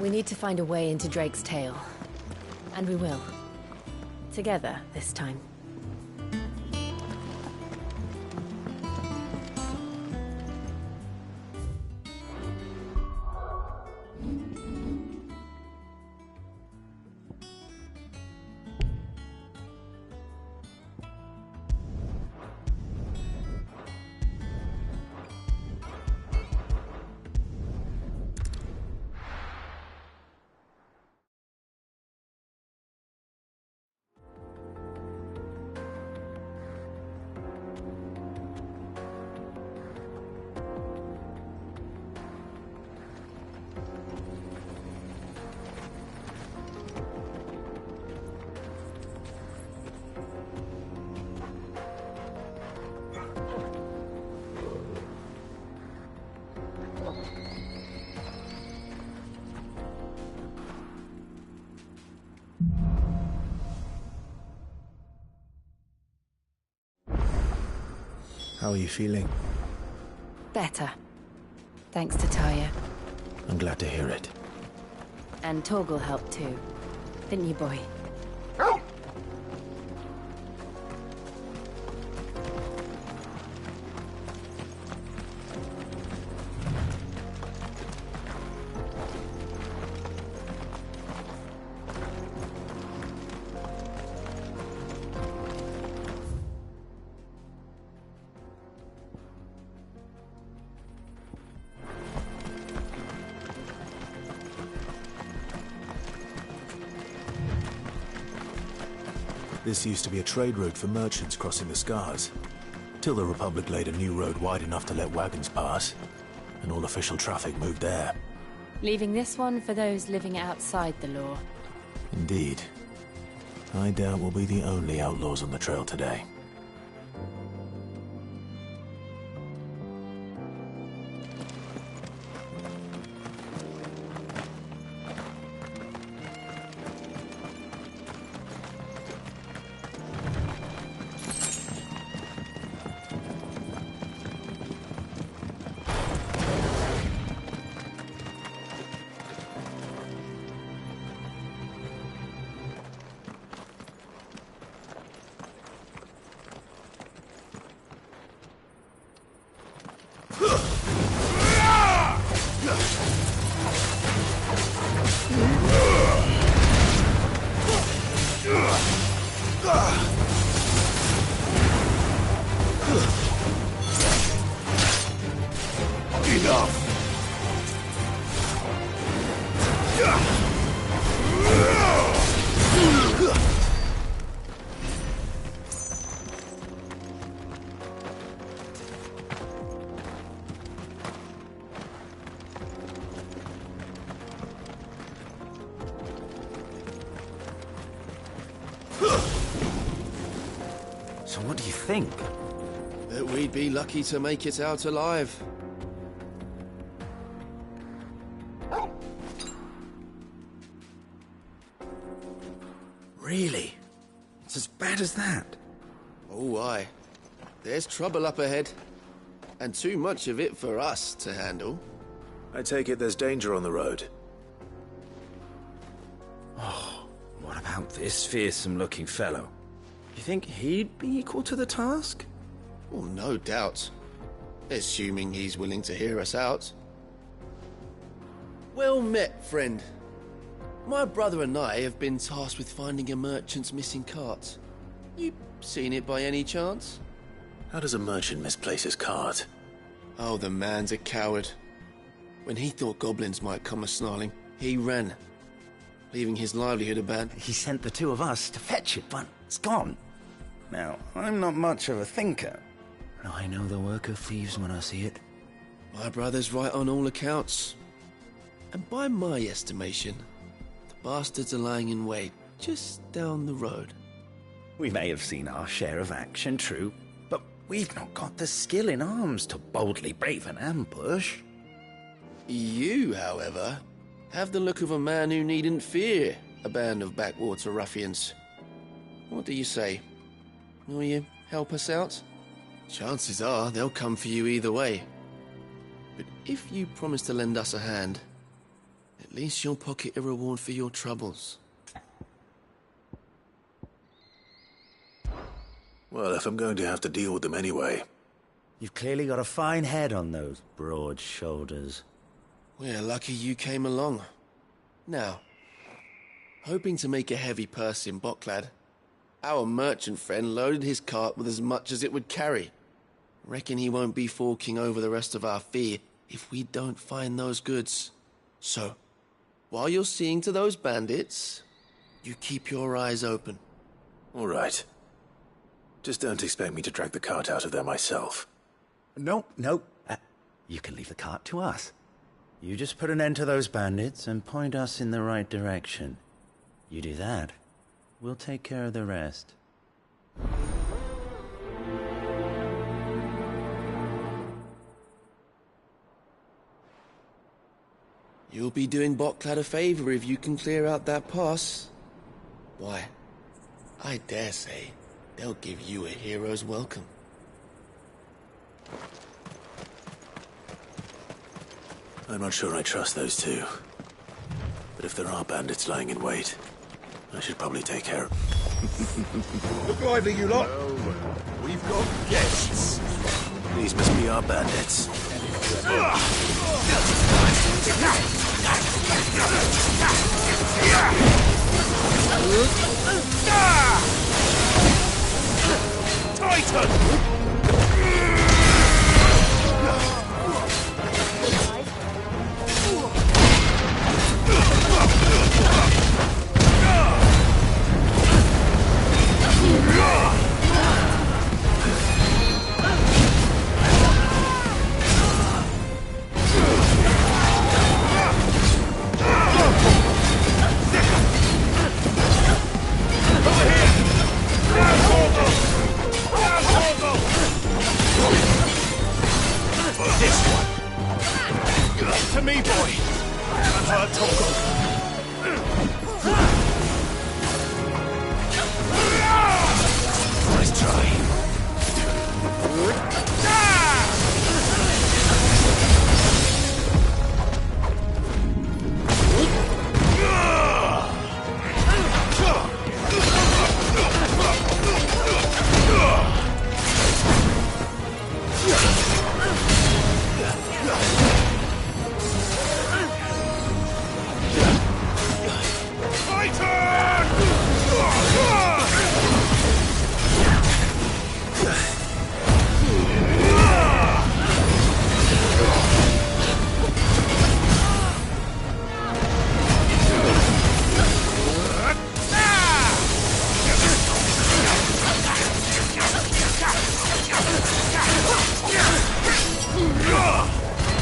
We need to find a way into Drake's tail. And we will. Together, this time. How are you feeling? Better. Thanks to Taya. I'm glad to hear it. And Torgal helped too. Didn't you, boy? This used to be a trade route for merchants crossing the Scars, till the Republic laid a new road wide enough to let wagons pass, and all official traffic moved there. Leaving this one for those living outside the law. Indeed. I doubt we'll be the only outlaws on the trail today. So what do you think? That we'd be lucky to make it out alive. Really? It's as bad as that? Oh, aye. There's trouble up ahead. And too much of it for us to handle. I take it there's danger on the road. Oh, what about this fearsome-looking fellow? You think he'd be equal to the task? Well, no doubt. Assuming he's willing to hear us out. Well met, friend. My brother and I have been tasked with finding a merchant's missing cart. You seen it by any chance? How does a merchant misplace his cart? Oh, the man's a coward. When he thought goblins might come a-snarling, he ran, leaving his livelihood abandoned. He sent the two of us to fetch it, but it's gone. Now, I'm not much of a thinker, but I know the work of thieves when I see it. My brother's right on all accounts. And by my estimation, the bastards are lying in wait just down the road. We may have seen our share of action, true, but we've not got the skill in arms to boldly brave an ambush. You, however, have the look of a man who needn't fear a band of backwater ruffians. What do you say? Will you help us out? Chances are they'll come for you either way. But if you promise to lend us a hand, At least you'll pocket a reward for your troubles. Well, if I'm going to have to deal with them anyway. You've clearly got a fine head on those broad shoulders. We're lucky you came along. Now, hoping to make a heavy purse in Boklad, our merchant friend loaded his cart with as much as it would carry. Reckon he won't be forking over the rest of our fee if we don't find those goods. So, while you're seeing to those bandits, you keep your eyes open. All right. Just don't expect me to drag the cart out of there myself. Nope. You can leave the cart to us. You just put an end to those bandits and point us in the right direction. You do that, we'll take care of the rest. You'll be doing Boklad a favor if you can clear out that pass. Why, I dare say they'll give you a hero's welcome. I'm not sure I trust those two. But if there are bandits lying in wait, I should probably take care of... Look lively, you lot! We've got guests! These must be our bandits. Titan! To me, boy! Nice try.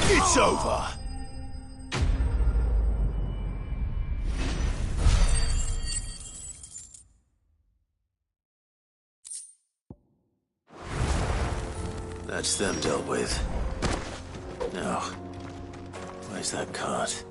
It's over! That's them dealt with. Now, where's that cart?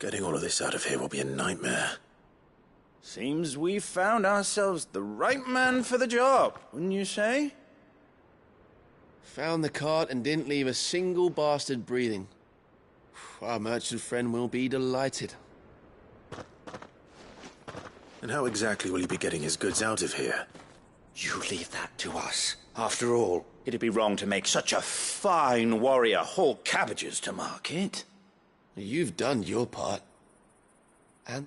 Getting all of this out of here will be a nightmare. Seems we've found ourselves the right man for the job, wouldn't you say? Found the cart and didn't leave a single bastard breathing. Our merchant friend will be delighted. And how exactly will he be getting his goods out of here? You leave that to us. After all, it'd be wrong to make such a fine warrior haul cabbages to market. You've done your part. And?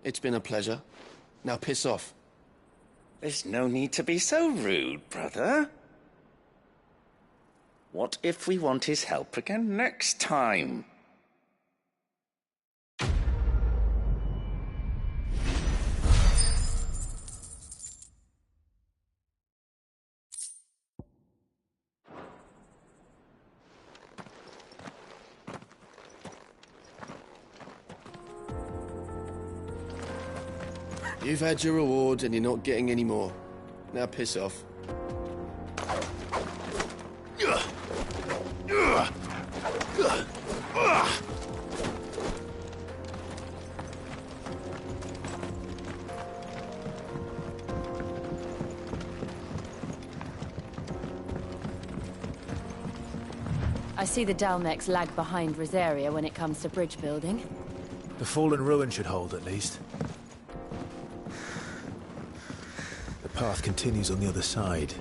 It's been a pleasure. Now piss off. There's no need to be so rude, brother. What if we want his help again next time? You've had your reward and you're not getting any more. Now piss off. I see the Dalmex lag behind Rosaria when it comes to bridge building. The fallen ruin should hold, at least. The path continues on the other side.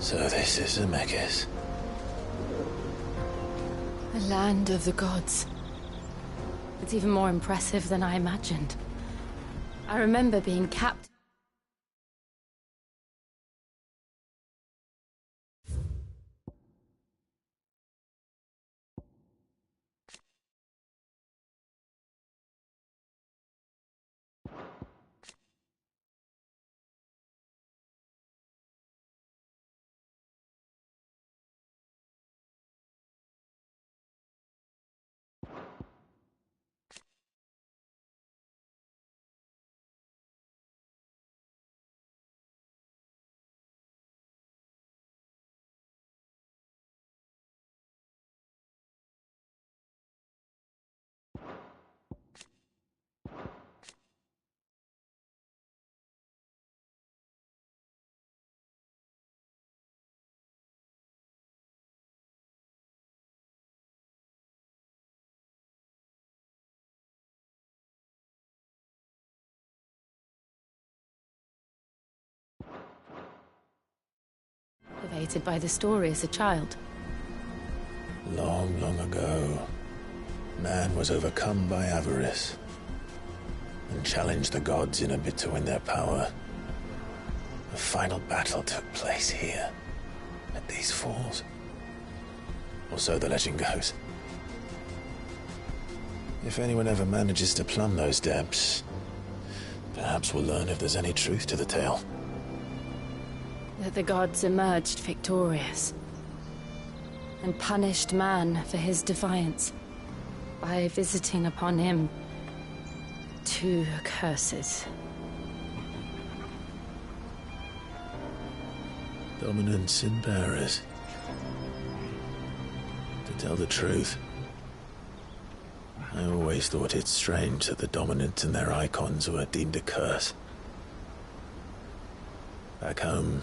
So this is Zemeckis. The land of the gods. It's even more impressive than I imagined. I remember being captured. Captivated by the story as a child. Long, long ago, man was overcome by avarice and challenged the gods in a bid to win their power. The final battle took place here, at these falls. Or so the legend goes. If anyone ever manages to plumb those depths, perhaps we'll learn if there's any truth to the tale. That the gods emerged victorious and punished man for his defiance. by visiting upon him 2 curses. Dominant sin bearers. To tell the truth, I always thought it strange that the Dominant and their icons were deemed a curse. Back home,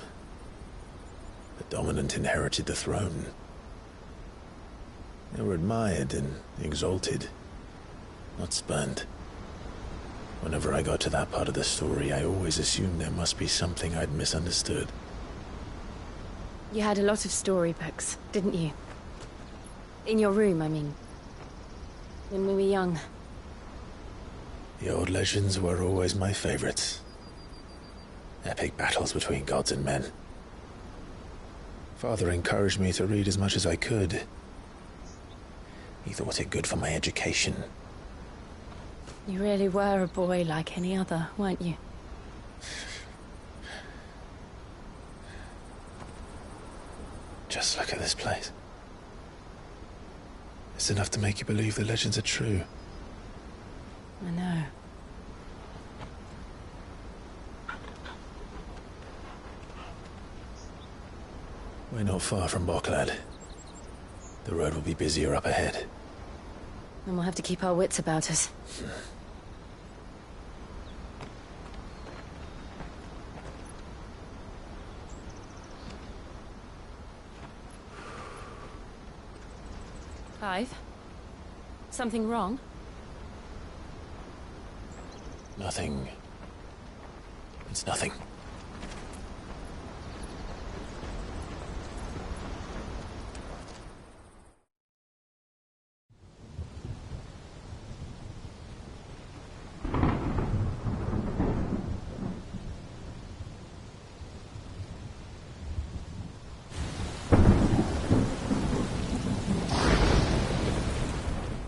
the Dominant inherited the throne. They were admired and exalted, not spurned. Whenever I got to that part of the story, I always assumed there must be something I'd misunderstood. You had a lot of storybooks, didn't you? In your room, I mean. When we were young. The old legends were always my favorites. Epic battles between gods and men. Father encouraged me to read as much as I could. He thought it good for my education. You really were a boy like any other, weren't you? Just look at this place. It's enough to make you believe the legends are true. I know. We're not far from Boklad. The road will be busier up ahead. And we'll have to keep our wits about us. Clive? Something wrong? Nothing. It's nothing.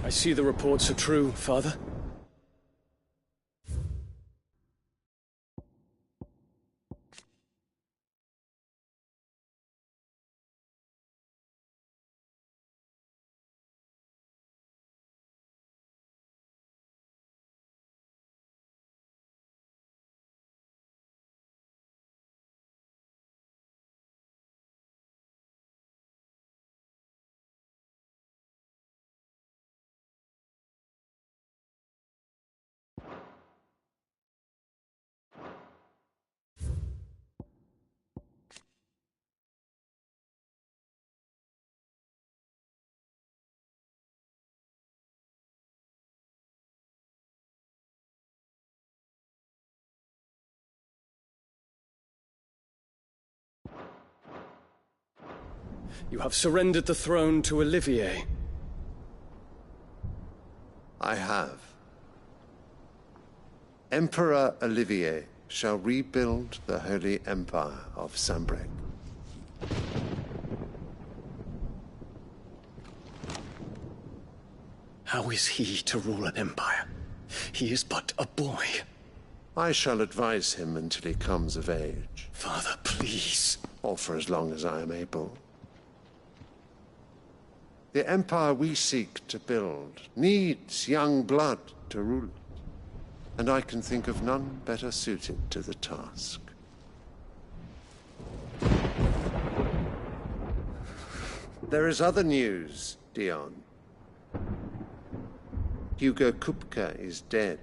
I see the reports are true, Father. You have surrendered the throne to Olivier. I have. Emperor Olivier shall rebuild the Holy Empire of Sambrec. How is he to rule an empire? He is but a boy. I shall advise him until he comes of age, Father, please. or for as long as I am able. The empire we seek to build needs young blood to rule it, and I can think of none better suited to the task. There is other news, Dion. Hugo Kupka is dead,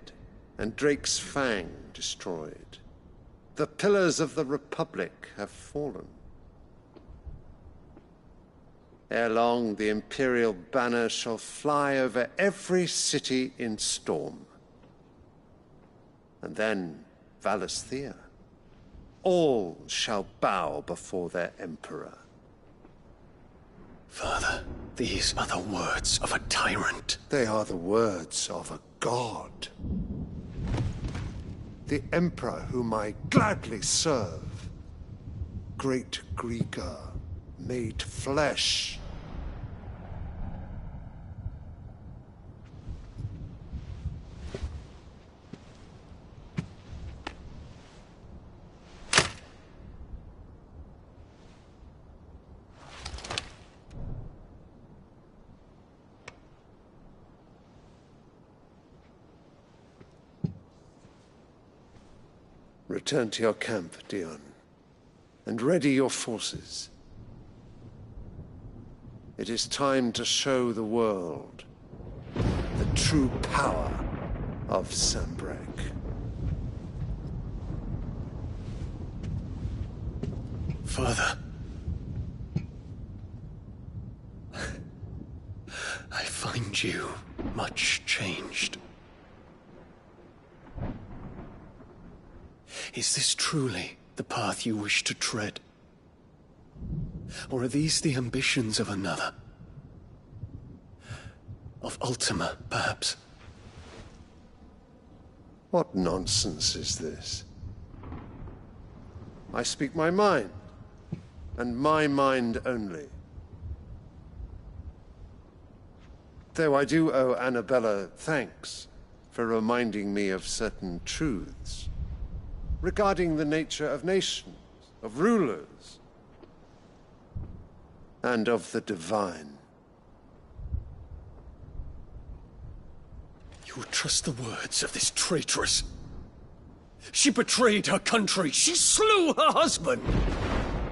and Drake's Fang destroyed. The pillars of the Republic have fallen. Ere long, the Imperial banner shall fly over every city in Storm. And then, Valisthea. All shall bow before their Emperor. Father, these are the words of a tyrant. They are the words of a god. The Emperor whom I gladly serve. Great Greeker, made flesh. Return to your camp, Dion, and ready your forces. It is time to show the world the true power of Sanbreque. Father, I find you much changed. Is this truly the path you wish to tread? Or are these the ambitions of another? Of Ultima, perhaps? What nonsense is this? I speak my mind, and my mind only. Though I do owe Annabella thanks for reminding me of certain truths regarding the nature of nations, of rulers, and of the divine. You would trust the words of this traitress? She betrayed her country. She slew her husband.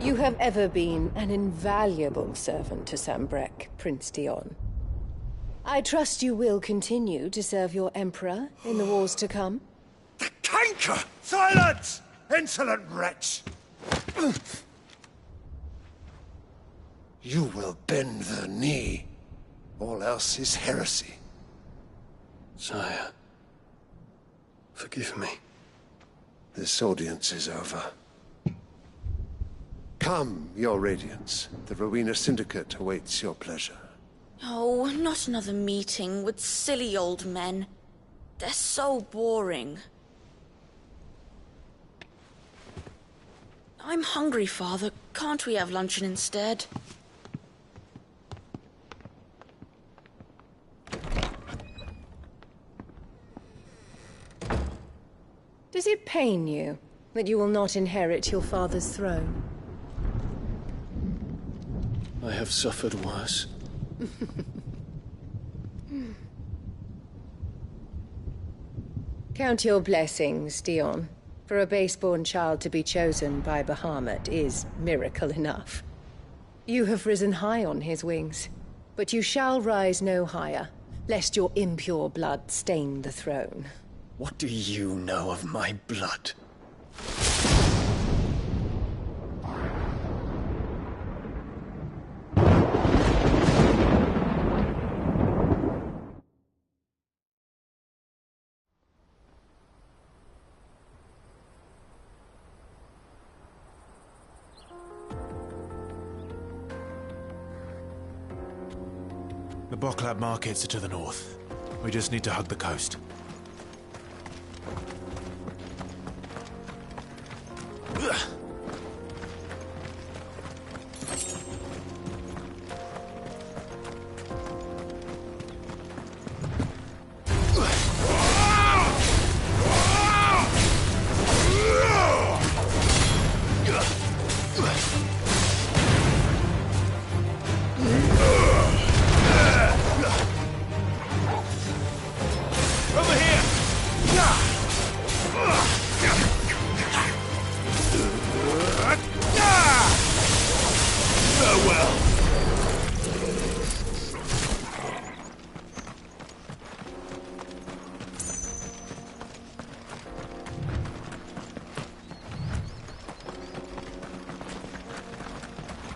You have ever been an invaluable servant to Sanbreque, Prince Dion. I trust you will continue to serve your Emperor in the wars to come. The canker! Silence! Insolent wretch! You will bend the knee. All else is heresy. Sire, forgive me. This audience is over. Come, your Radiance. The Rowena Syndicate awaits your pleasure. Oh, not another meeting with silly old men. They're so boring. I'm hungry, Father. Can't we have luncheon instead? Does it pain you that you will not inherit your father's throne? I have suffered worse. Count your blessings, Dion. For a base-born child to be chosen by Bahamut is miracle enough. You have risen high on his wings, but you shall rise no higher, lest your impure blood stain the throne. What do you know of my blood? The Boklab markets are to the north. We just need to hug the coast.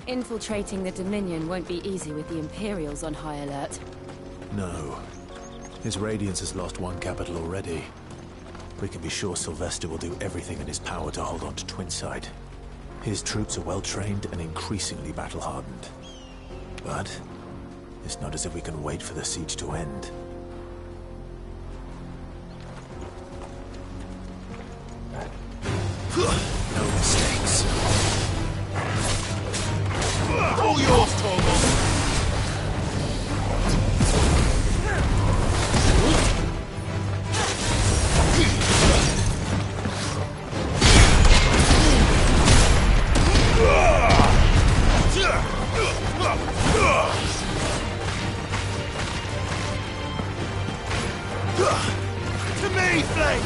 Infiltrating the Dominion won't be easy with the Imperials on high alert. No. His Radiance has lost one capital already. We can be sure Sylvester will do everything in his power to hold on to Twinside. His troops are well-trained and increasingly battle-hardened. But it's not as if we can wait for the siege to end. No mistakes. All yours, Torgal! To me, Flame!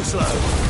slow.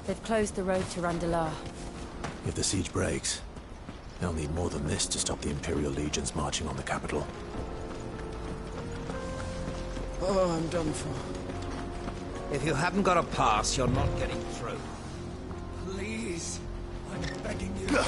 They've closed the road to Randalar. If the siege breaks, they'll need more than this to stop the Imperial legions marching on the capital. Oh, I'm done for. If you haven't got a pass, you're not getting through. Please, I'm begging you.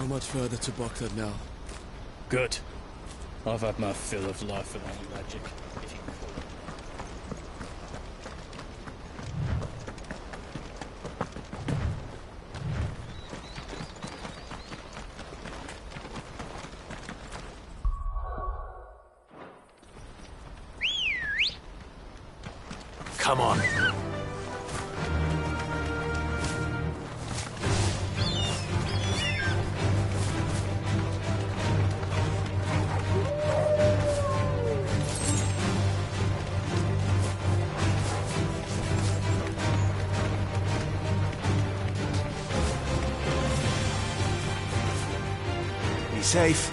Not much further to Baghdad now. Good. I've had my fill of life without magic, if you can call it. Come on. Be safe.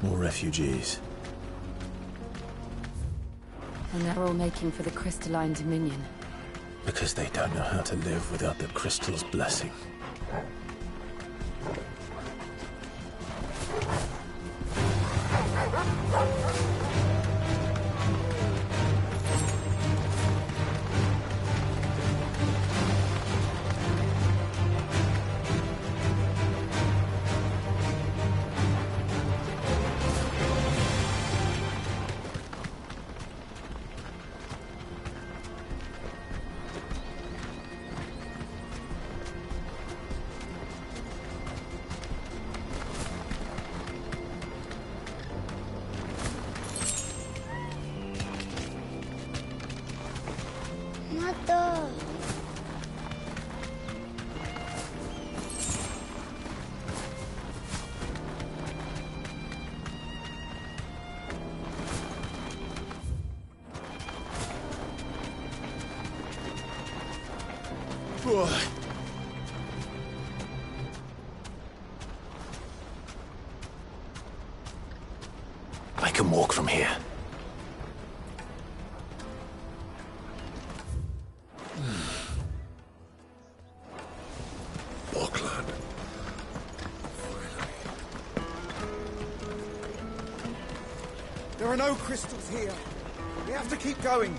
More refugees. And they're all making for the crystalline dominion. Because they don't know how to live without the crystal's blessing. I can walk from here. Auckland. There are no crystals here. We have to keep going.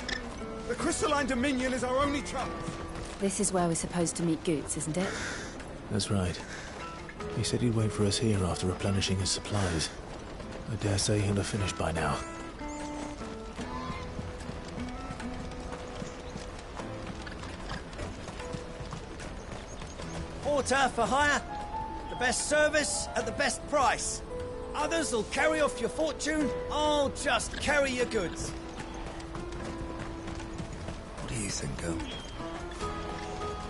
The Crystalline Dominion is our only chance! This is where we're supposed to meet Goots, isn't it? That's right. He said he'd wait for us here after replenishing his supplies. I dare say he'll have finished by now. Porter for hire. The best service at the best price. Others will carry off your fortune. I'll just carry your goods. What do you think, girl?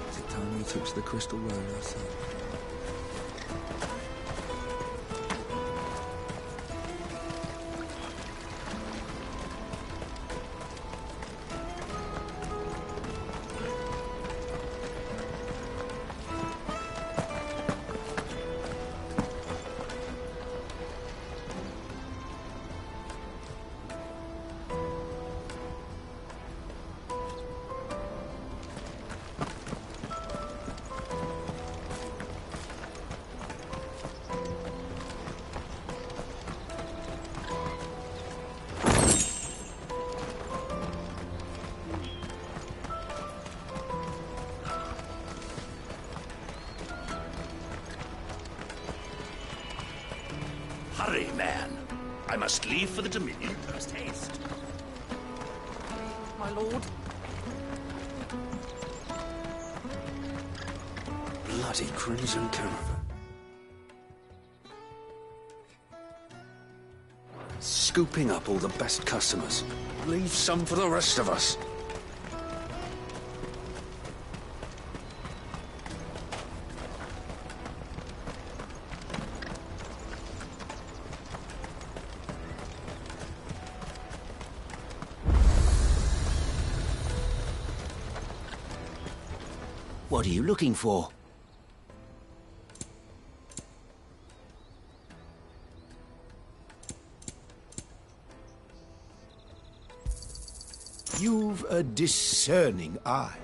Is it time we took to the Crystal Road ourselves? Hurry, man. I must leave for the Dominion post haste. My lord. Bloody Crimson Caravan. Scooping up all the best customers. Leave some for the rest of us. What are you looking for? You've a discerning eye.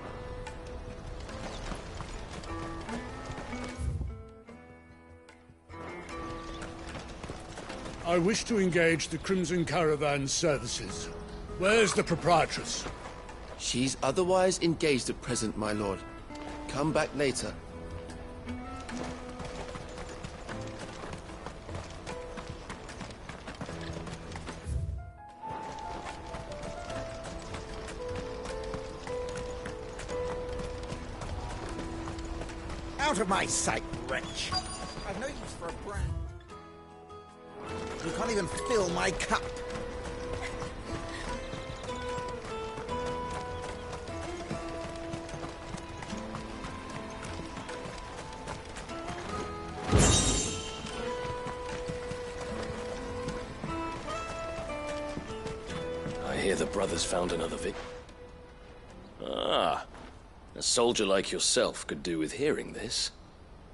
I wish to engage the Crimson Caravan services. Where's the proprietress? She's otherwise engaged at present, my lord. Come back later. Out of my sight, wretch! I've no use for a brand. You can't even fill my cup. I hear the brothers found another victim. Ah, a soldier like yourself could do with hearing this.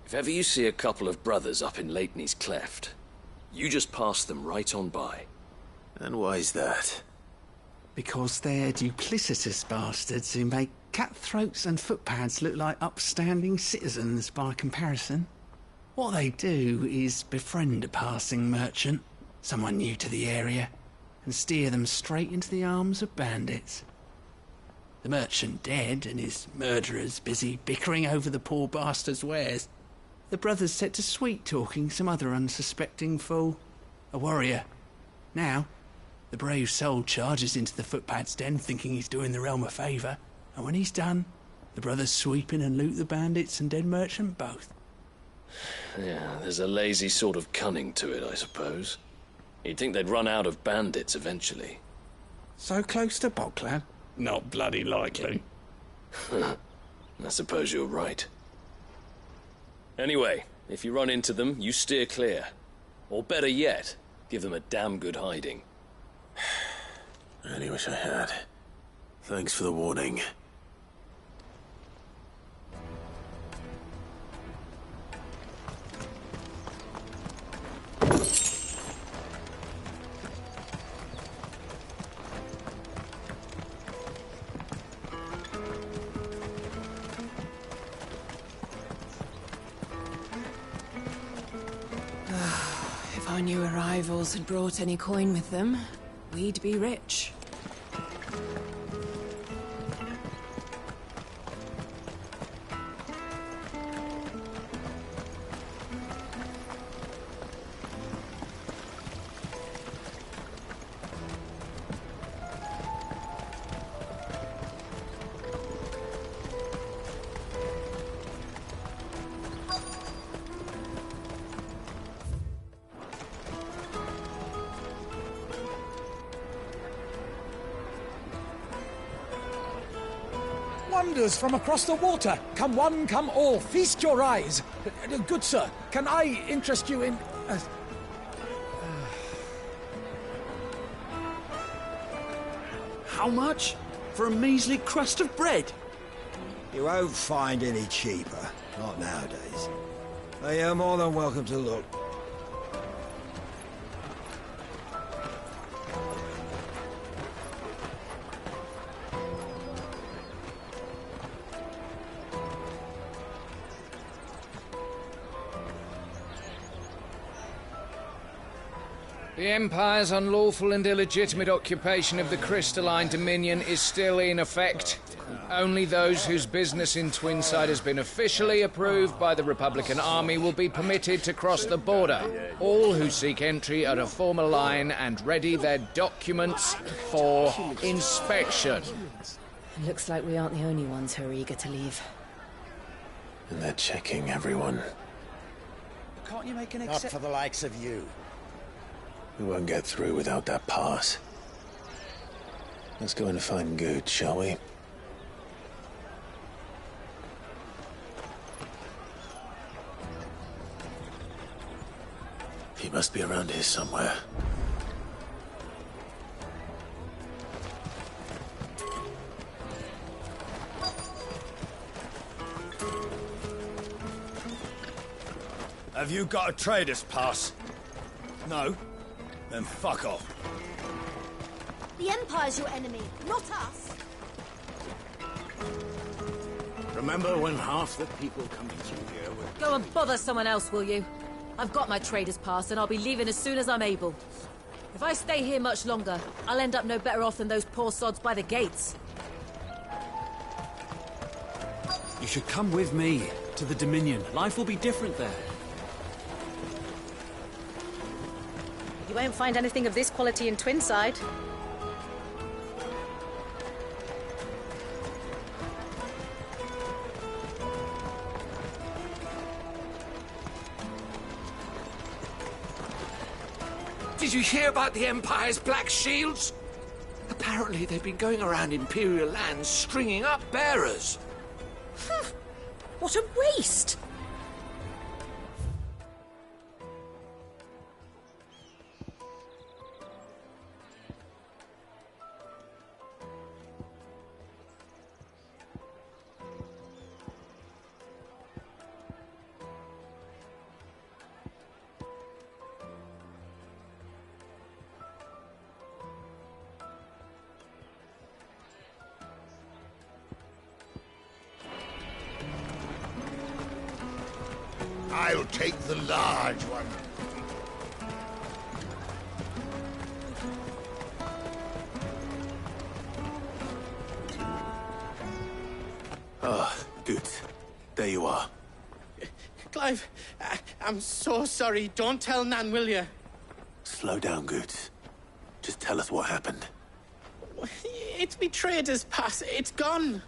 If ever you see a couple of brothers up in Leitney's Cleft, you just pass them right on by. And why's that? Because they're duplicitous bastards who make cutthroats and footpads look like upstanding citizens by comparison. What they do is befriend a passing merchant, someone new to the area, and steer them straight into the arms of bandits. The merchant dead and his murderers busy bickering over the poor bastard's wares. The brothers set to sweet-talking some other unsuspecting fool, a warrior. Now, the brave soul charges into the footpad's den thinking he's doing the realm a favour, and when he's done, the brothers sweep in and loot the bandits and dead merchant both. Yeah, there's a lazy sort of cunning to it, I suppose. You'd think they'd run out of bandits eventually. So close to Bogland? Not bloody likely. I suppose you're right. Anyway, if you run into them, you steer clear. Or better yet, give them a damn good hiding. I really wish I had. Thanks for the warning. If our new arrivals had brought any coin with them, we'd be rich. wonders from across the water. Come one, come all, feast your eyes. Good sir, can I interest you in... How much? For a measly crust of bread? You won't find any cheaper. Not nowadays. But you're more than welcome to look. The Empire's unlawful and illegitimate occupation of the Crystalline Dominion is still in effect. Only those whose business in Twinside has been officially approved by the Republican Army will be permitted to cross the border. All who seek entry are to form a line and ready their documents for inspection. Looks like we aren't the only ones who are eager to leave. And they're checking everyone. Can't you make an exception? Not for the likes of you. We won't get through without that pass. Let's go and find Good, shall we? He must be around here somewhere. Have you got a trader's pass? No? Then fuck off. The Empire's your enemy, not us. Remember when half the people coming through here were... Go and bother someone else, will you? I've got my trader's pass and I'll be leaving as soon as I'm able. If I stay here much longer, I'll end up no better off than those poor sods by the gates. You should come with me to the Dominion. Life will be different there. You won't find anything of this quality in Twinside. Did you hear about the Empire's Black Shields? Apparently they've been going around Imperial lands stringing up bearers. What a waste! I'll take the large one. Ah, good. There you are. Clive, I'm so sorry. Don't tell Nan, will you? Slow down, Goods. Just tell us what happened. It's me trader's pass. It's gone.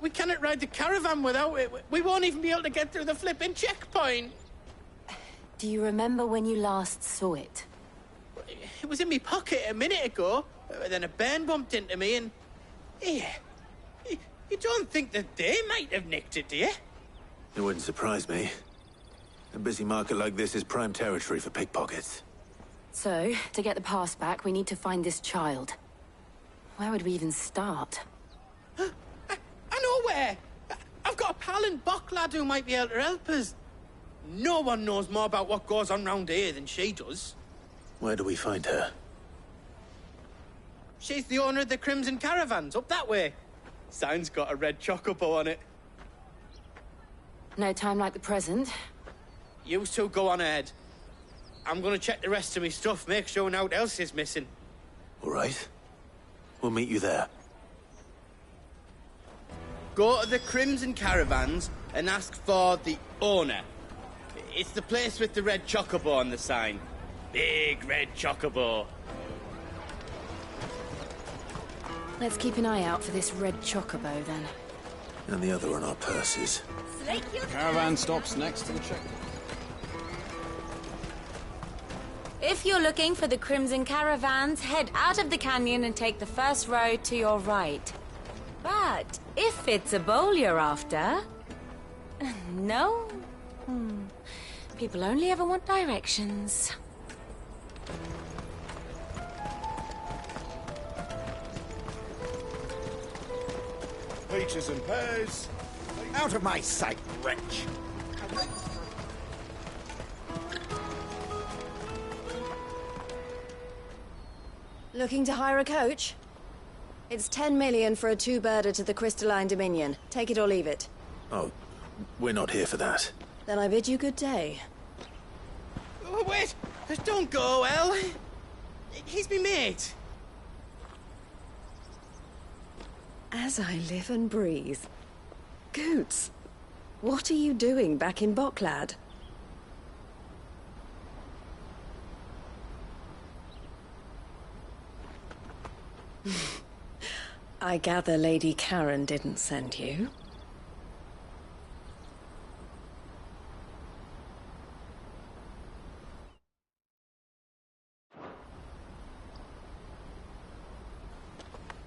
We cannot ride the caravan without it. We won't even be able to get through the flipping checkpoint. Do you remember when you last saw it? It was in my pocket a minute ago. Then a bairn bumped into me and... Yeah. You don't think that they might have nicked it, do you? It wouldn't surprise me. A busy market like this is prime territory for pickpockets. So, to get the pass back, we need to find this child. Where would we even start? I know where! I've got a pal in Bock lad who might be able to help us. No one knows more about what goes on round here than she does. Where do we find her? She's the owner of the Crimson Caravans, up that way. Sign's got a red chocobo on it. No time like the present. You two go on ahead. I'm gonna check the rest of my stuff, make sure naught else is missing. All right. We'll meet you there. Go to the Crimson Caravans and ask for the owner. It's the place with the red chocobo on the sign. Big red chocobo. Let's keep an eye out for this red chocobo, then. And the other on our purses. Caravan stops next to the checkpoint. If you're looking for the Crimson Caravans, head out of the canyon and take the first road to your right. But if it's a bowl you're after... No? People only ever want directions. Peaches and pears. Out of my sight, wretch! Looking to hire a coach? It's 10 million for a two-birder to the Crystalline Dominion. Take it or leave it. Oh, we're not here for that. Then I bid you good day. Oh, wait! Don't go, El! He's me mate! As I live and breathe. Goots, what are you doing back in Bocklad? I gather Lady Karen didn't send you.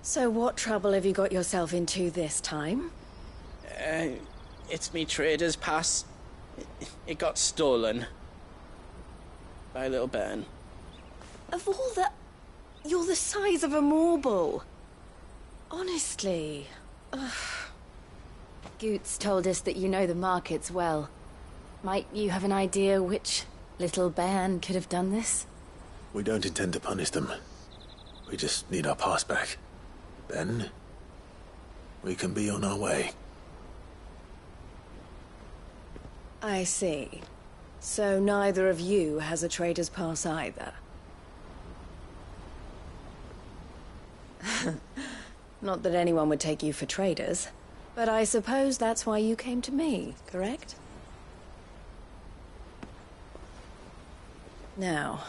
So what trouble have you got yourself into this time? It's me trader's pass. It got stolen. By a little bairn. Of all the... You're the size of a marble. Honestly. Ugh. Goots told us that you know the markets well. Might you have an idea which little bairn could have done this? We don't intend to punish them. We just need our pass back. Then, we can be on our way. I see. So neither of you has a trader's pass either. Not that anyone would take you for traders, but I suppose that's why you came to me, correct? Now,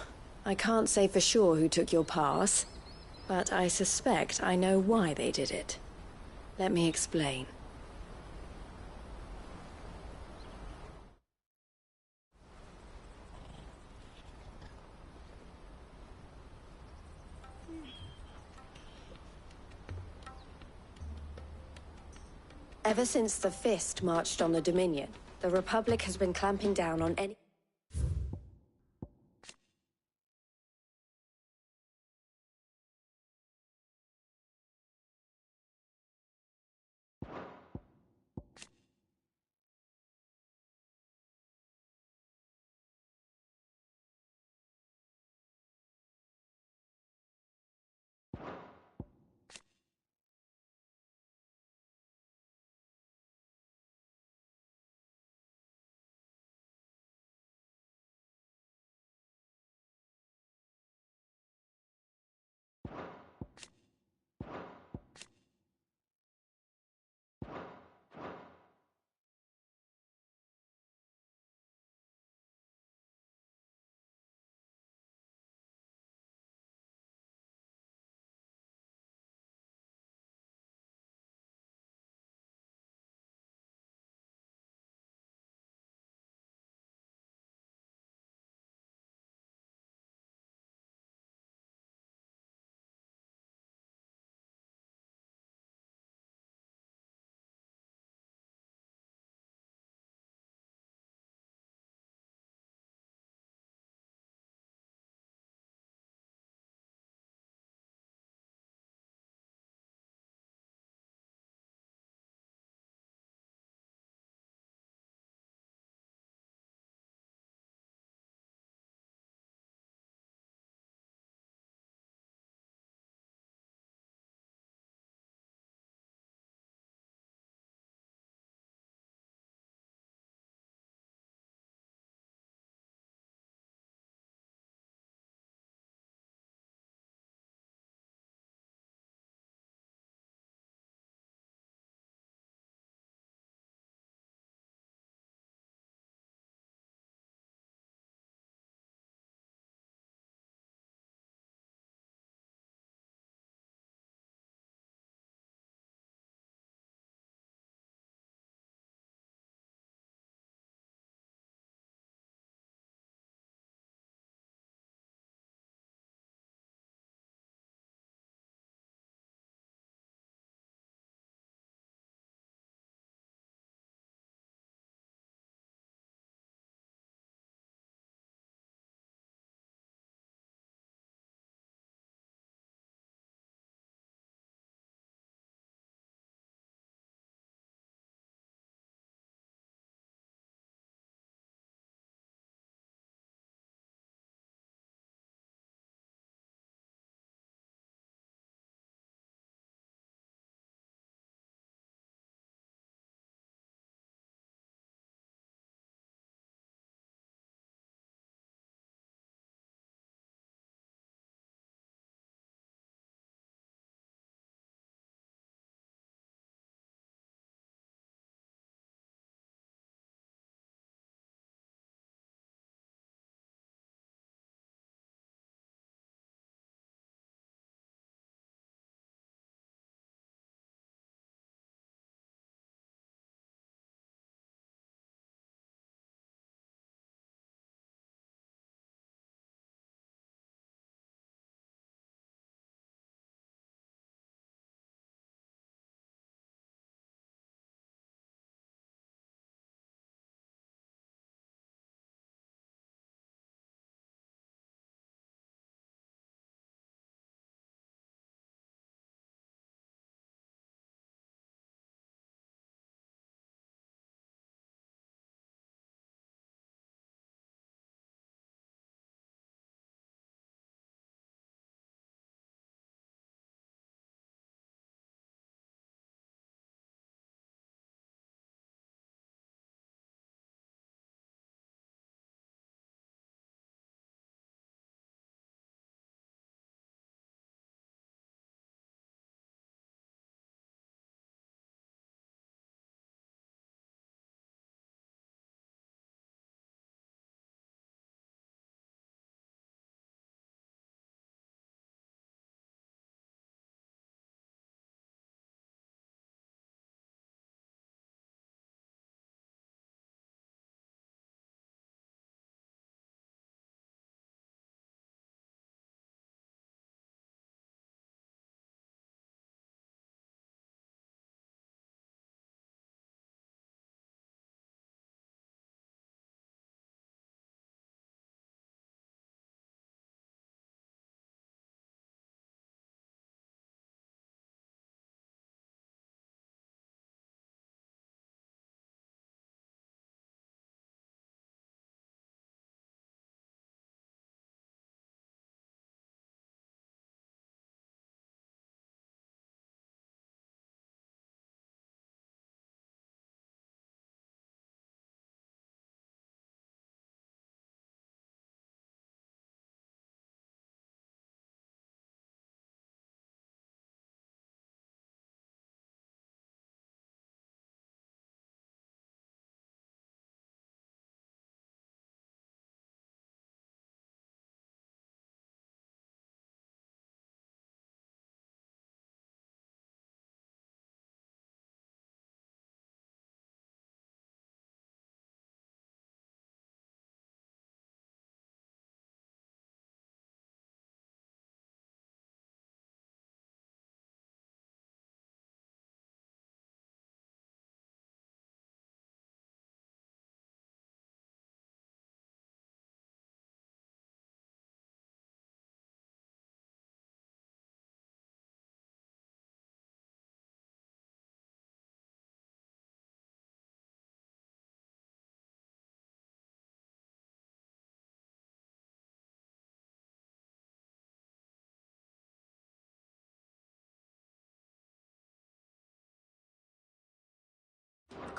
I can't say for sure who took your pass, but I suspect I know why they did it. Let me explain. Ever since the Fist marched on the Dominion, the Republic has been clamping down on any...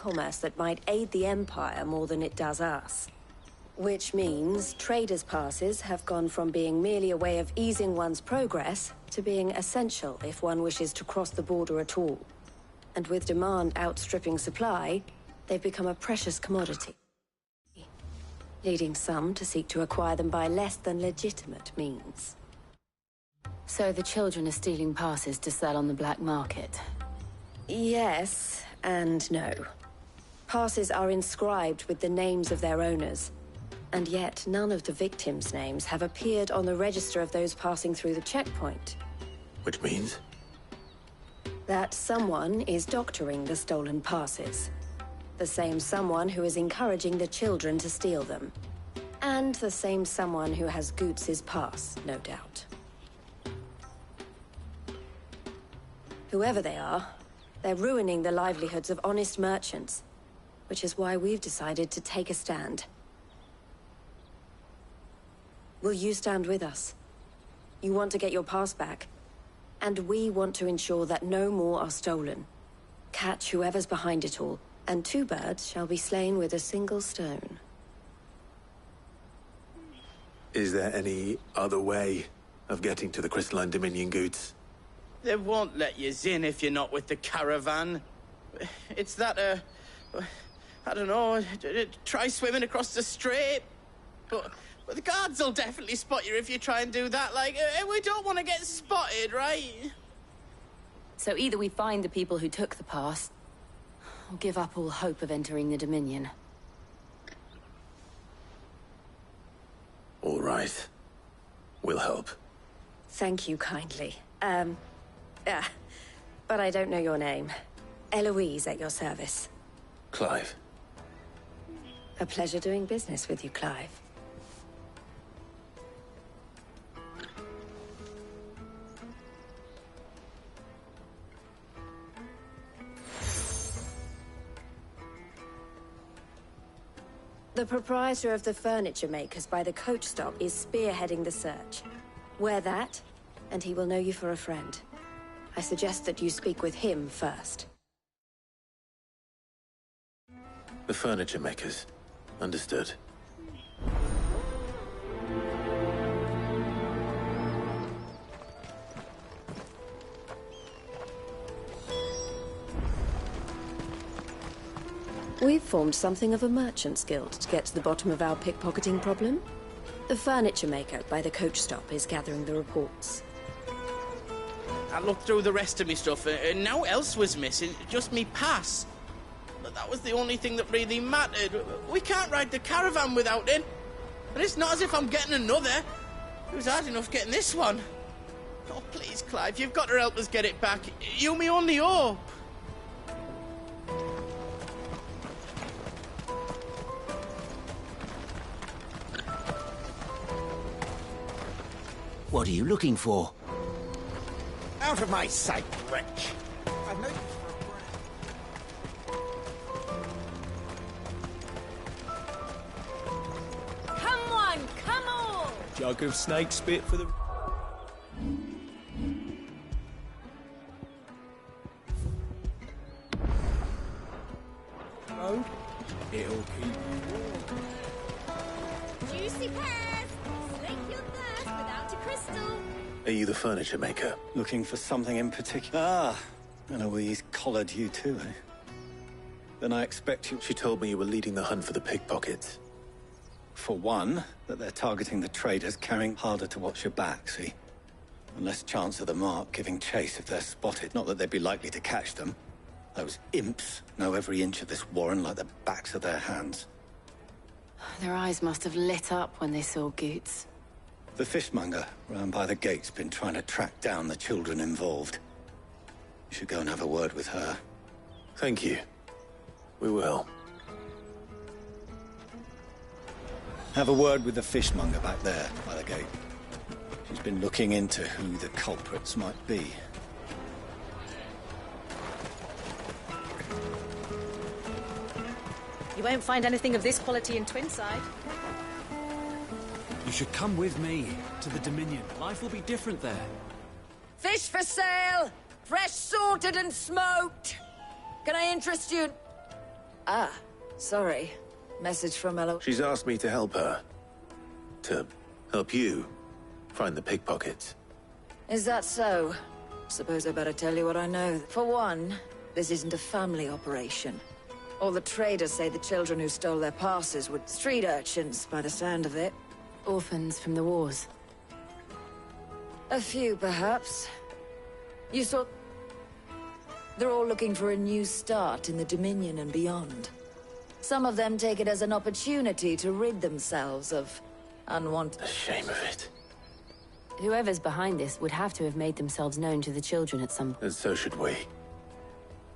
commerce that might aid the Empire more than it does us. Which means traders' passes have gone from being merely a way of easing one's progress to being essential if one wishes to cross the border at all. And with demand outstripping supply, they've become a precious commodity, leading some to seek to acquire them by less than legitimate means. So the children are stealing passes to sell on the black market? Yes, and no. Passes are inscribed with the names of their owners, and yet none of the victims' names have appeared on the register of those passing through the checkpoint. Which means? That someone is doctoring the stolen passes. The same someone who is encouraging the children to steal them. And the same someone who has Goots's pass, no doubt. Whoever they are, they're ruining the livelihoods of honest merchants, which is why we've decided to take a stand. Will you stand with us? You want to get your pass back, and we want to ensure that no more are stolen. Catch whoever's behind it all, and 2 birds shall be slain with a single stone. Is there any other way of getting to the Crystalline Dominion Goods? They won't let you in if you're not with the caravan. It's that, I don't know, try swimming across the strait. But the guards will definitely spot you if you try and do that. Like, we don't want to get spotted, right? So either we find the people who took the pass, or give up all hope of entering the Dominion. All right. We'll help. Thank you kindly. But I don't know your name. Eloise at your service. Clive. A pleasure doing business with you, Clive. The proprietor of the furniture makers by the coach stop is spearheading the search. Wear that, and he will know you for a friend. I suggest that you speak with him first. The furniture makers. Understood. We've formed something of a merchant's guild to get to the bottom of our pickpocketing problem. The furniture maker by the coach stop is gathering the reports. I looked through the rest of me stuff, and now else was missing, just me pass. But that was the only thing that really mattered. We can't ride the caravan without it. And it's not as if I'm getting another. It was hard enough getting this one. Oh, please, Clive, you've got to help us get it back. You're my only hope. What are you looking for? Out of my sight, wretch! I've no... Come on, come on! Jug of snake spit for the... Oh, it'll keep Juicy pears! Slake your thirst without a crystal. Are you the furniture maker? Looking for something in particular? Ah, Eloise collared you too, eh? Then I expect you... She told me you were leading the hunt for the pickpockets. For one, that they're targeting the traders carrying harder to watch your back, see? And less chance of the mark giving chase if they're spotted. Not that they'd be likely to catch them. Those imps know every inch of this warren like the backs of their hands. Their eyes must have lit up when they saw Goots. The fishmonger round by the gate's been trying to track down the children involved. You should go and have a word with her. Thank you. We will. Have a word with the fishmonger back there by the gate. She's been looking into who the culprits might be. You won't find anything of this quality in Twinside. You should come with me to the Dominion. Life will be different there. Fish for sale! Fresh sorted and smoked! Can I interest you? Ah, sorry. Message from Elo. She's asked me to help her. To help you find the pickpockets. Is that so? Suppose I better tell you what I know. For one, this isn't a family operation. All the traders say the children who stole their passes were street urchins, by the sound of it. Orphans from the wars. A few, perhaps. You saw... They're all looking for a new start in the Dominion and beyond. Some of them take it as an opportunity to rid themselves of unwanted... The shame of it. Whoever's behind this would have to have made themselves known to the children at some point. And so should we.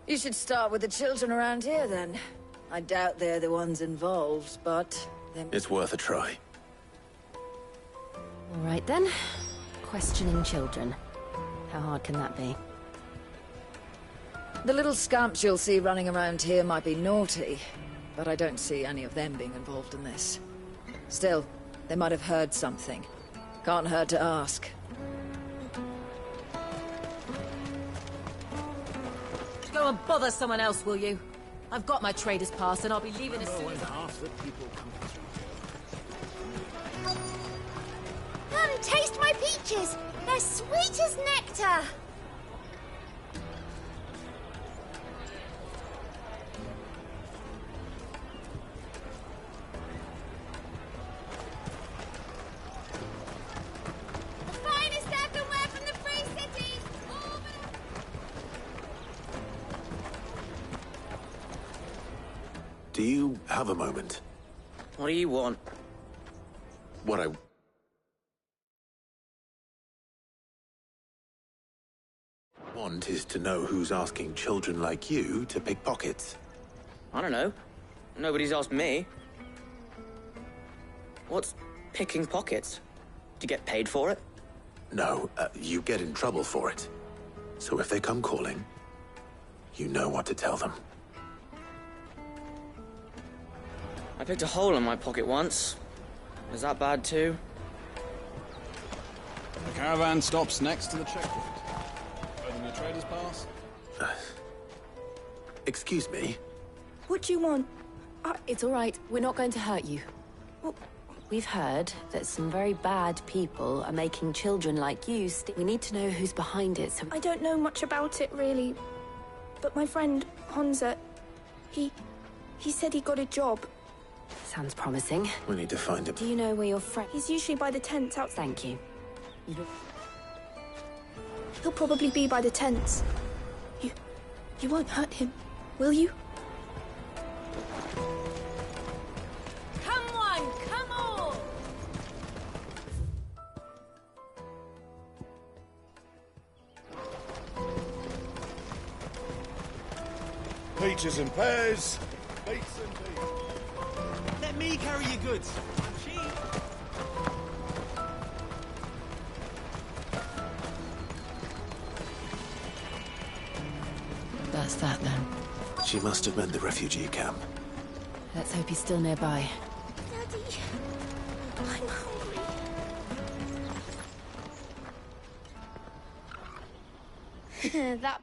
You should start with the children around here, then. I doubt they're the ones involved, but... It's worth a try. All right, then. Questioning children. How hard can that be? The little scamps you'll see running around here might be naughty, but I don't see any of them being involved in this. Still, they might have heard something. Can't hurt to ask. Go and bother someone else, will you? I've got my trader's pass and I'll be leaving as soon as Come, taste my peaches! They're sweet as nectar! The finest earthenware from the Free Cities! Do you have a moment? What do you want? What I want is to know who's asking children like you to pick pockets. I don't know. Nobody's asked me. What's picking pockets? Do you get paid for it? No, you get in trouble for it. So if they come calling, you know what to tell them. I picked a hole in my pocket once. Was that bad too? The caravan stops next to the checkpoint. Open your trader's pass. Excuse me? What do you want? It's all right. We're not going to hurt you. We've heard that some very bad people are making children like you We need to know who's behind it, so... I don't know much about it, really. But my friend, Honza, he said he got a job. Sounds promising. We need to find him. Do you know where your friend... He's usually by the tents out... Thank you. He'll probably be by the tents. You won't hurt him, will you? Come on, come on! Peaches and pears. Beets and peas. Let me carry your goods. I'm cheap. That's that, then. She must have meant the refugee camp. Let's hope he's still nearby. Daddy, I'm hungry. That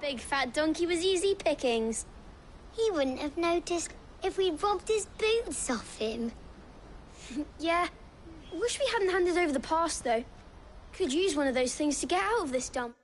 big fat donkey was easy pickings. He wouldn't have noticed if we'd robbed his boots off him. Yeah. Wish we hadn't handed over the pass, though. Could use one of those things to get out of this dump.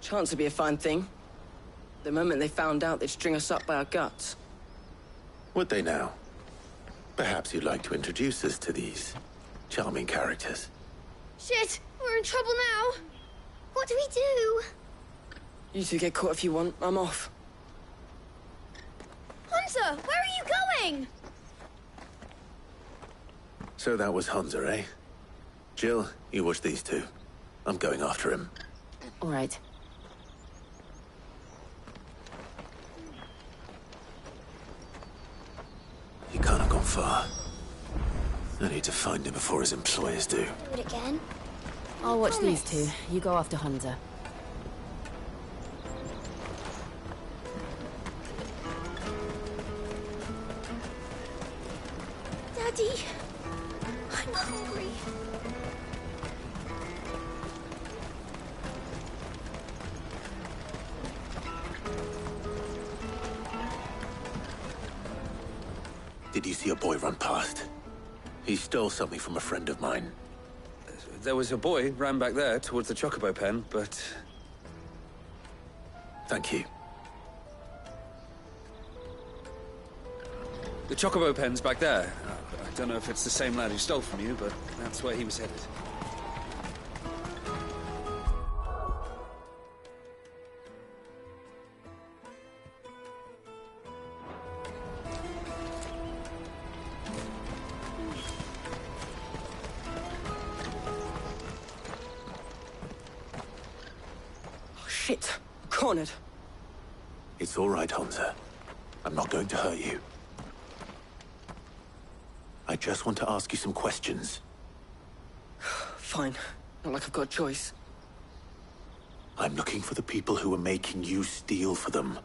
Chance to be a fine thing. The moment they found out, they'd string us up by our guts. Would they now? Perhaps you'd like to introduce us to these charming characters. Shit! We're in trouble now! What do we do? You two get caught if you want. I'm off. Hunter, where are you going? So that was Hunter, eh? Jill, you watch these two. I'm going after him. All right. He can't have gone far. I need to find him before his employers do. Do it again. I'll watch these two. You go after Hunter. Daddy, I'm hungry. Did you see a boy run past? He stole something from a friend of mine. There was a boy ran back there towards the Chocobo pen, but... Thank you. The Chocobo pen's back there. I don't know if it's the same lad who stole from you, but that's where he was headed. Shit! Cornered. It's all right, Hunter. I'm not going to hurt you. I just want to ask you some questions. Fine. Not like I've got a choice. I'm looking for the people who are making you steal for them.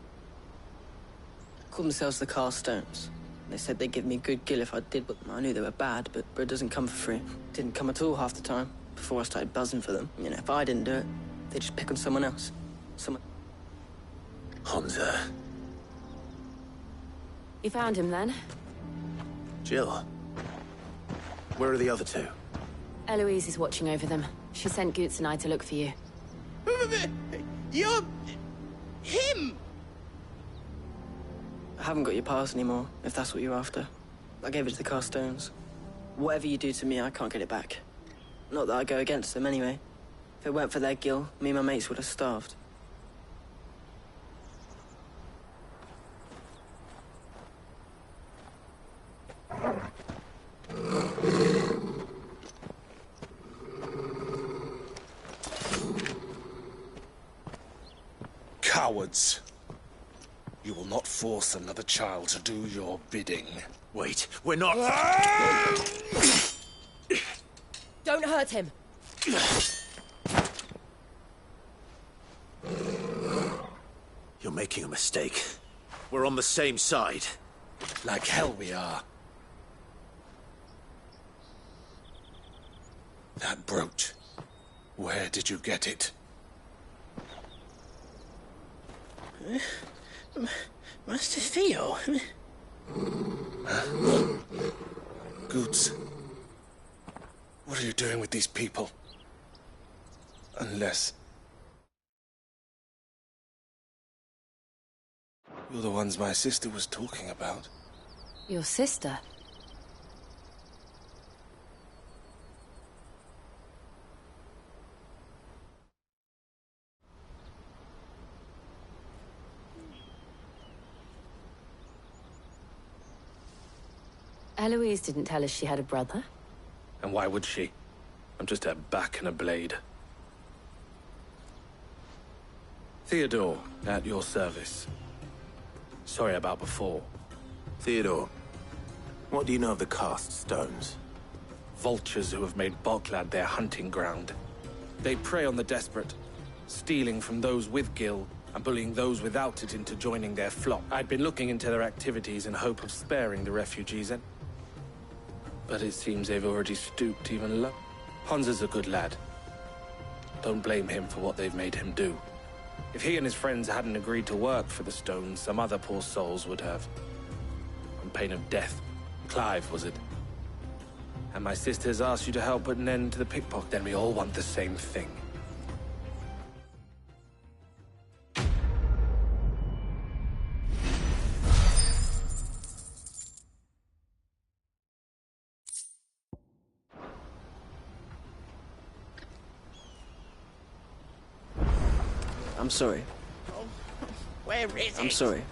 Called themselves the Carstones. They said they'd give me a good gill if I did, but I knew they were bad, but bread doesn't come for free. Didn't come at all half the time, before I started buzzing for them. You know, if I didn't do it, they'd just pick on someone else. Someone... Hunter. You found him then? Jill. Where are the other two? Eloise is watching over them. She sent Goots and I to look for you. You're... him! I haven't got your pass anymore, if that's what you're after. I gave it to the Carstones. Whatever you do to me, I can't get it back. Not that I go against them anyway. If it weren't for their gill, me and my mates would have starved. Cowards. You will not force another child to do your bidding. Wait, we're not... Don't hurt him. You're making a mistake. We're on the same side. Like hell we are. That brooch. Where did you get it? Master Theo. Goots. What are you doing with these people? Unless... you're the ones my sister was talking about. Your sister? Eloise didn't tell us she had a brother. And why would she? I'm just her back and a blade. Theodore, at your service. Sorry about before. Theodore, what do you know of the Cast Stones? Vultures who have made Boklad their hunting ground. They prey on the desperate, stealing from those with gil and bullying those without it into joining their flock. I'd been looking into their activities in hope of sparing the refugees, but it seems they've already stooped even low. Hunter's a good lad. Don't blame him for what they've made him do. If he and his friends hadn't agreed to work for the Stones, some other poor souls would have. On pain of death. Clive, was it? And my sisters asked you to help put an end to the pickpocket. Then we all want the same thing. I'm sorry. Oh, where is it? I'm sorry.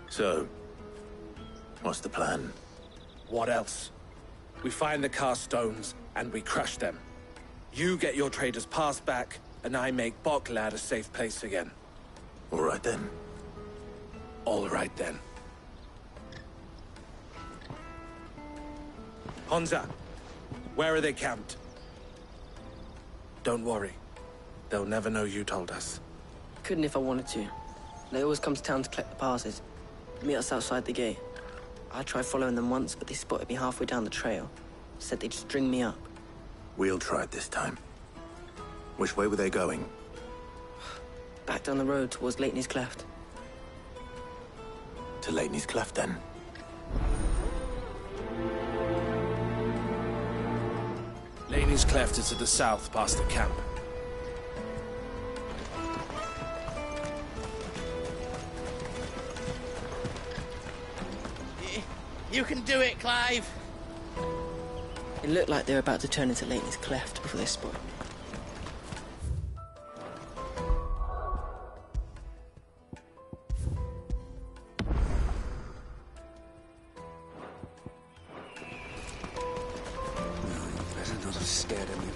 So, what's the plan? What else? We find the cast stones, and we crush them. You get your trader's pass back, and I make Boklad a safe place again. All right then. All right then. Honza, where are they camped? Don't worry. They'll never know you told us. Couldn't if I wanted to. They always come to town to collect the passes. Meet us outside the gate. I tried following them once, but they spotted me halfway down the trail. Said they'd string me up. We'll try it this time. Which way were they going? Back down the road towards Lateney's Cleft. To Lateney's Cleft, then? Lateney's Cleft is to the south, past the camp. You can do it, Clive! It looked like they were about to turn into Lateney's Cleft before they spotted me. Better not have scared anyone.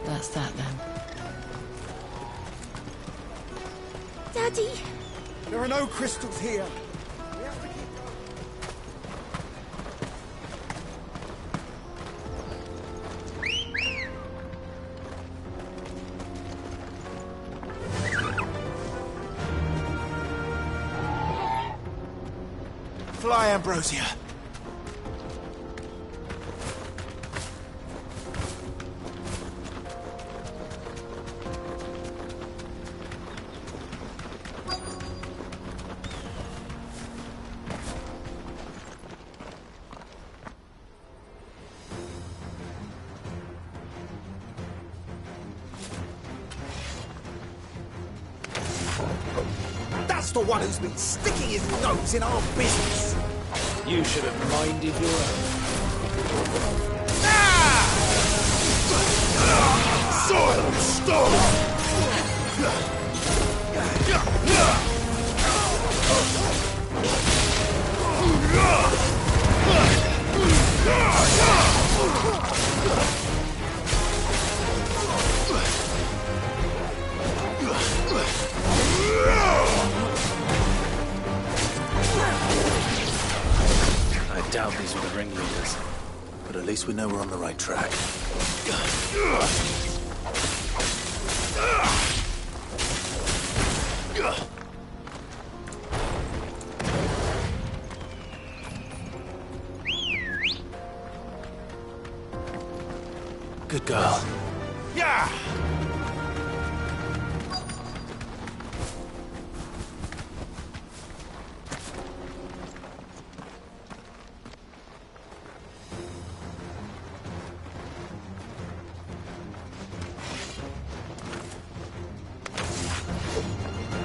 That's that then. Daddy! There are no crystals here. Fly, Ambrosia. That's the one who's been sticking his nose in our business. You should have minded your own. Soil and stone! I doubt these were the ringleaders, but at least we know we're on the right track. Good girl. Yeah!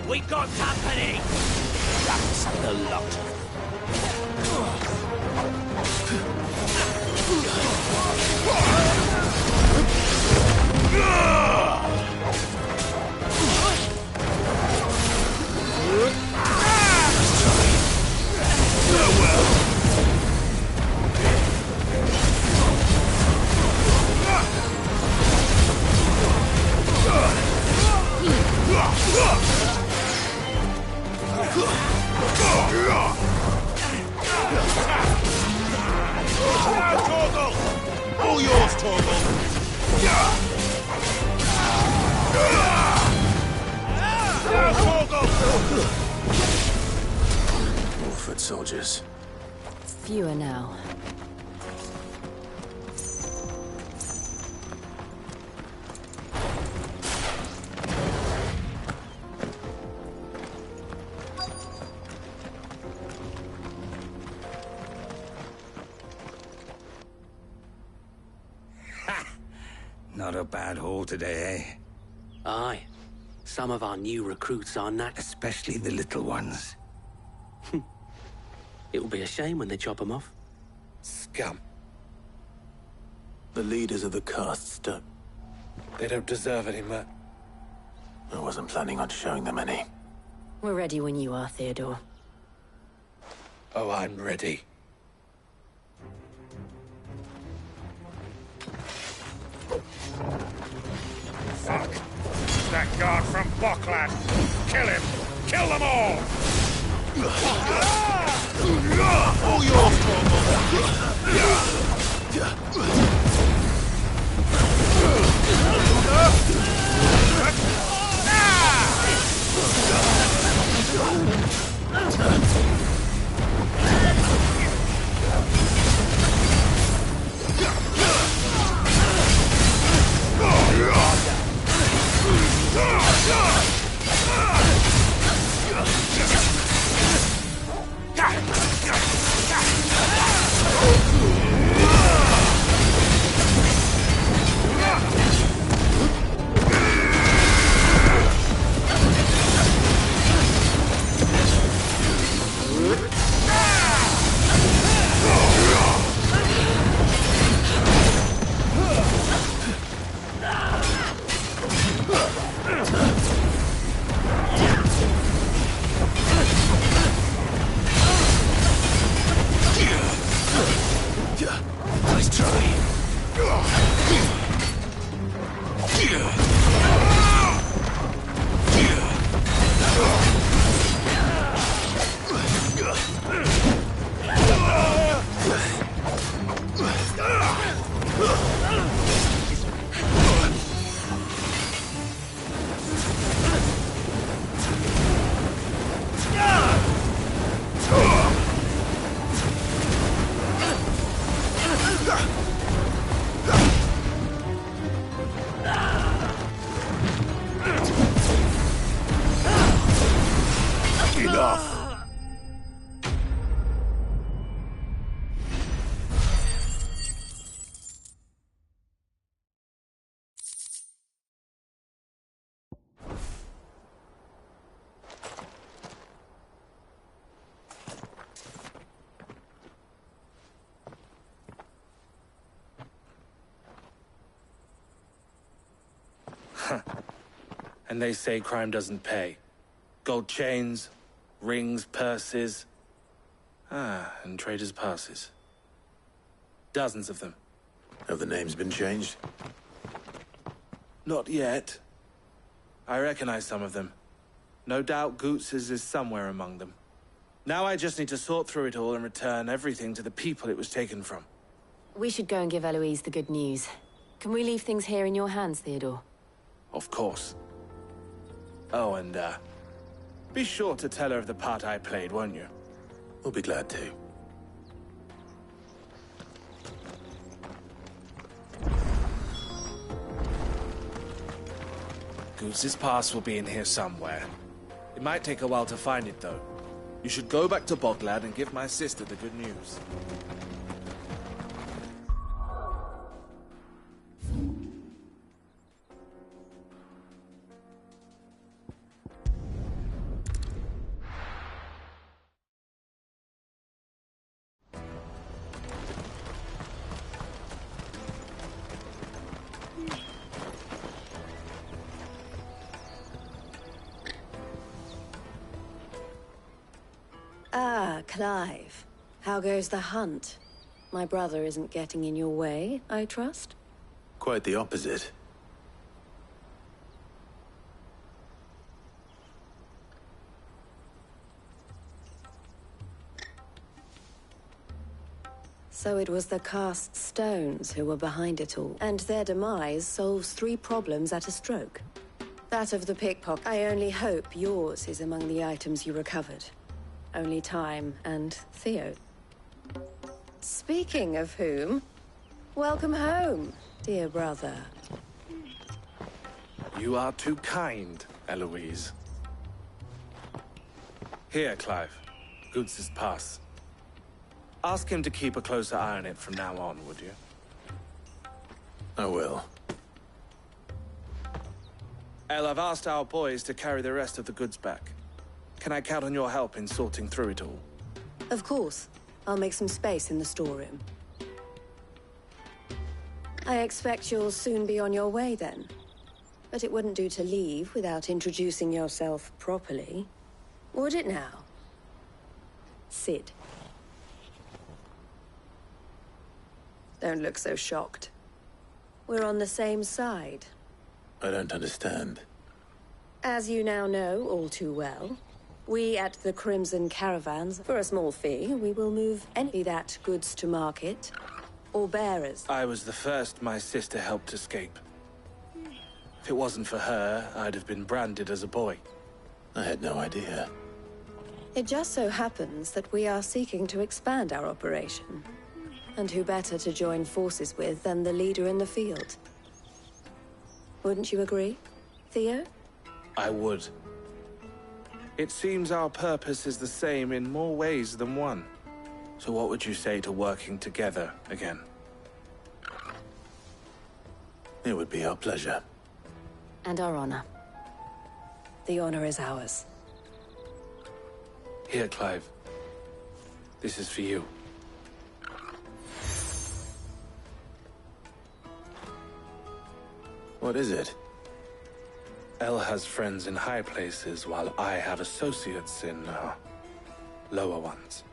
We got company! Rats the lot. All yours, Torgal! More foot soldiers. Fewer now. Not a bad haul today, eh? Aye. Some of our new recruits are not... Especially the little ones. It'll be a shame when they chop them off. Scum. The leaders of the castes don't... They don't deserve any mer... I wasn't planning on showing them any. We're ready when you are, Theodore. Oh, I'm ready. Fuck! That guard from Bocklad! Kill him! Kill them all! All your And they say crime doesn't pay. Gold chains, rings, purses. And traders' passes. Dozens of them. Have the names been changed? Not yet. I recognize some of them. No doubt Goots's is somewhere among them. Now I just need to sort through it all and return everything to the people it was taken from. We should go and give Eloise the good news. Can we leave things here in your hands, Theodore? Of course. Oh, and, be sure to tell her of the part I played, won't you? We'll be glad to. Goots's pass will be in here somewhere. It might take a while to find it, though. You should go back to Bocklad and give my sister the good news. Ah, Clive. How goes the hunt? My brother isn't getting in your way, I trust? Quite the opposite. So it was the cast stones who were behind it all, and their demise solves 3 problems at a stroke. That of the pickpocket. I only hope yours is among the items you recovered. Only time and Theo. Speaking of whom, welcome home, dear brother. You are too kind, Eloise. Here, Clive. Goots's pass. Ask him to keep a closer eye on it from now on, would you? I will. El, I've asked our boys to carry the rest of the goods back. Can I count on your help in sorting through it all? Of course. I'll make some space in the storeroom. I expect you'll soon be on your way then. But it wouldn't do to leave without introducing yourself properly. Would it now? Sid. Don't look so shocked. We're on the same side. I don't understand. As you now know all too well, we at the Crimson Caravans, for a small fee, we will move any that goods to market, or bearers. I was the first my sister helped escape. If it wasn't for her, I'd have been branded as a boy. I had no idea. It just so happens that we are seeking to expand our operation. And who better to join forces with than the leader in the field? Wouldn't you agree, Theo? I would. It seems our purpose is the same in more ways than one. So what would you say to working together again? It would be our pleasure. And our honor. The honor is ours. Here, Clive. This is for you. What is it? El has friends in high places, while I have associates in, lower ones.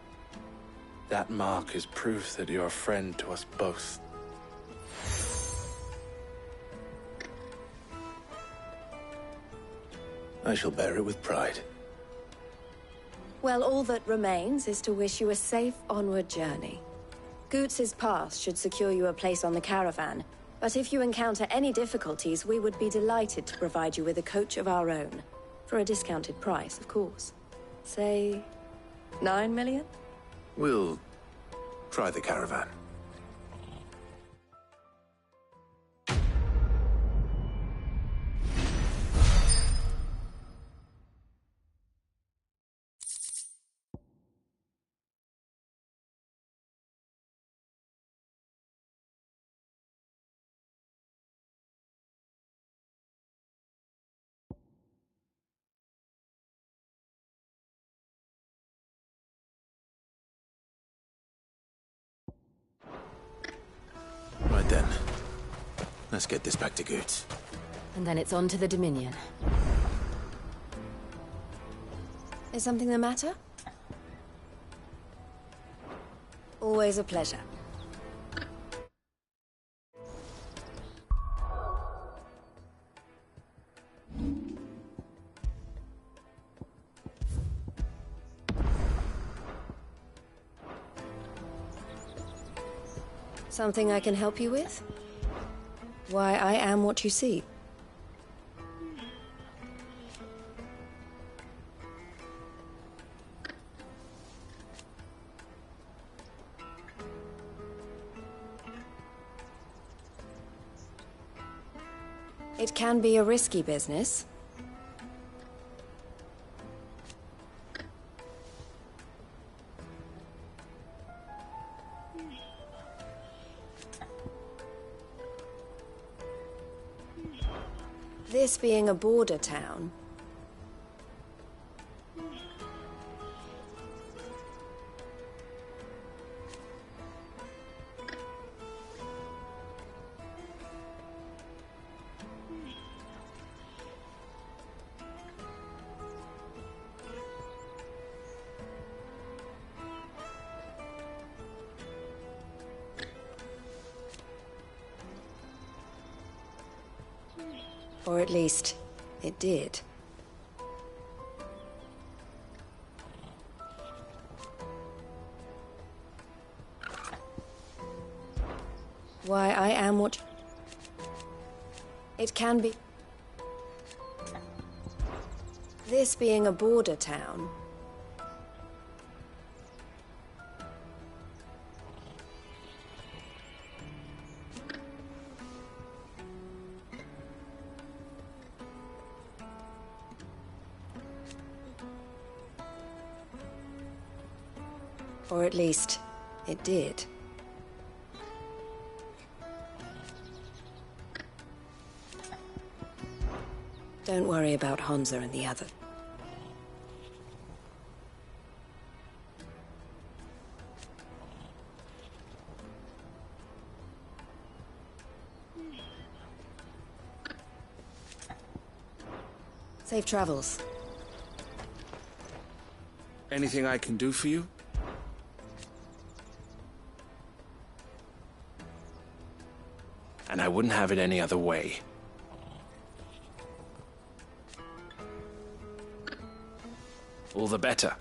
That mark is proof that you're a friend to us both. I shall bear it with pride. Well, all that remains is to wish you a safe onward journey. Goots's pass should secure you a place on the caravan, but if you encounter any difficulties, we would be delighted to provide you with a coach of our own. For a discounted price, of course. Say, 9 million? We'll try the caravan. Right then. Let's get this back to Goots. And then it's on to the Dominion. Is something the matter? Always a pleasure. Something I can help you with? Why, I am what you see. It can be a risky business. This being a border town, or at least, it did. Why, I am what... It can be... This being a border town... Or at least, it did. Don't worry about Hansa and the other. Safe travels. Anything I can do for you? And I wouldn't have it any other way. All the better.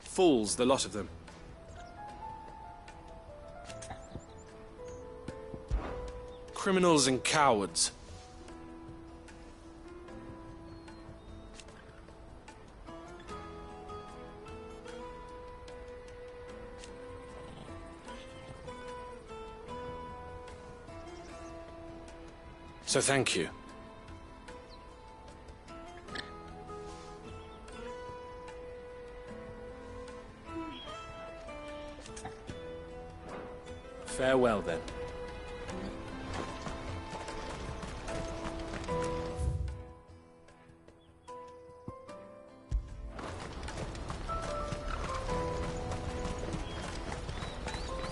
Fools, the lot of them. Criminals and cowards. So thank you. Farewell, then.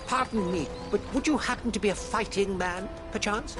Pardon me, but would you happen to be a fighting man, perchance?